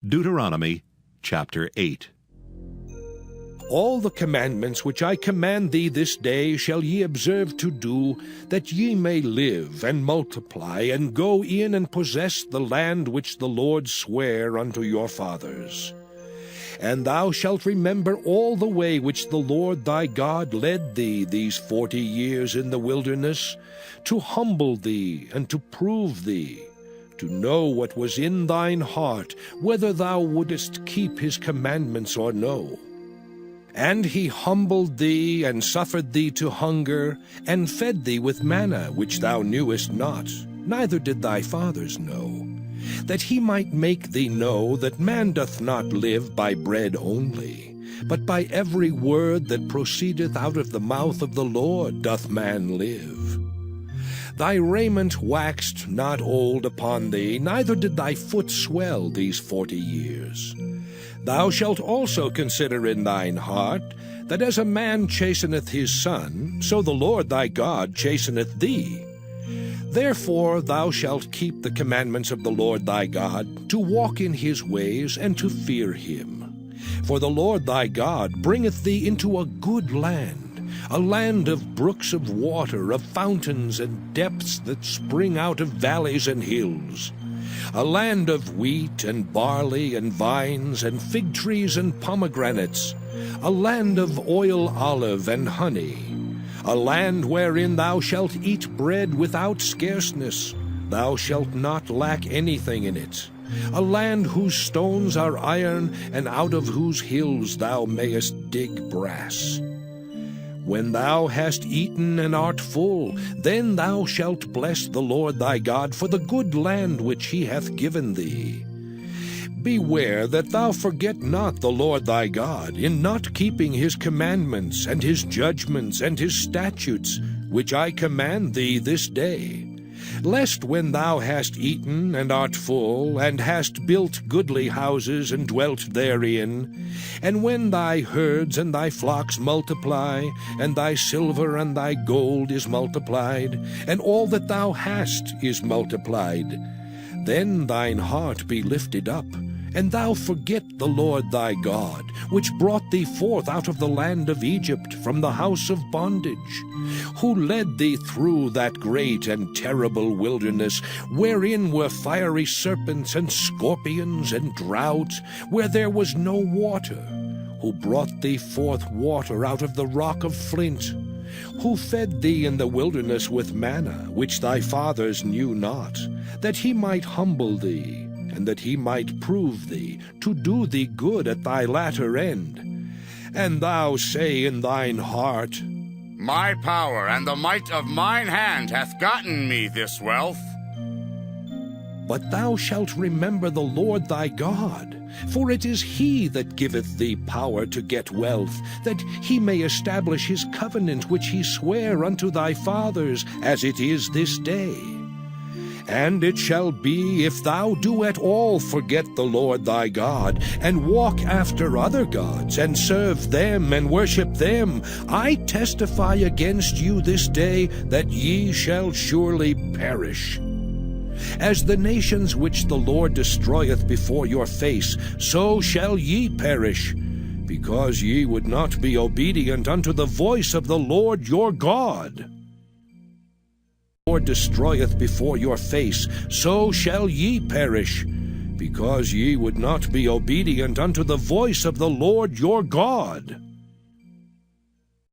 Deuteronomy chapter 8. All the commandments which I command thee this day shall ye observe to do, that ye may live and multiply, and go in and possess the land which the Lord sware unto your fathers. And thou shalt remember all the way which the Lord thy God led thee these 40 years in the wilderness, to humble thee and to prove thee, to know what was in thine heart, whether thou wouldest keep his commandments or no. And he humbled thee, and suffered thee to hunger, and fed thee with manna which thou knewest not, neither did thy fathers know, that he might make thee know that man doth not live by bread only, but by every word that proceedeth out of the mouth of the Lord doth man live. Thy raiment waxed not old upon thee, neither did thy foot swell these 40 years. Thou shalt also consider in thine heart, that as a man chasteneth his son, so the Lord thy God chasteneth thee. Therefore thou shalt keep the commandments of the Lord thy God, to walk in his ways, and to fear him. For the Lord thy God bringeth thee into a good land, a land of brooks of water, of fountains and depths that spring out of valleys and hills, a land of wheat and barley and vines and fig trees and pomegranates, a land of oil, olive, and honey, a land wherein thou shalt eat bread without scarceness, thou shalt not lack anything in it, a land whose stones are iron, and out of whose hills thou mayest dig brass. When thou hast eaten and art full, then thou shalt bless the Lord thy God for the good land which he hath given thee. Beware that thou forget not the Lord thy God, in not keeping his commandments, and his judgments, and his statutes, which I command thee this day, lest when thou hast eaten and art full, and hast built goodly houses and dwelt therein, and when thy herds and thy flocks multiply, and thy silver and thy gold is multiplied, and all that thou hast is multiplied, then thine heart be lifted up, and thou forget the Lord thy God, which brought thee forth out of the land of Egypt from the house of bondage, who led thee through that great and terrible wilderness, wherein were fiery serpents and scorpions and drought, where there was no water, who brought thee forth water out of the rock of flint, who fed thee in the wilderness with manna, which thy fathers knew not, that he might humble thee, and that he might prove thee, to do thee good at thy latter end. And thou say in thine heart, My power and the might of mine hand hath gotten me this wealth. But thou shalt remember the Lord thy God, for it is he that giveth thee power to get wealth, that he may establish his covenant which he sware unto thy fathers, as it is this day. And it shall be, if thou do at all forget the Lord thy God, and walk after other gods, and serve them, and worship them, I testify against you this day, that ye shall surely perish. As the nations which the Lord destroyeth before your face, so shall ye perish, because ye would not be obedient unto the voice of the Lord your God. Lord destroyeth before your face, so shall ye perish, because ye would not be obedient unto the voice of the Lord your God.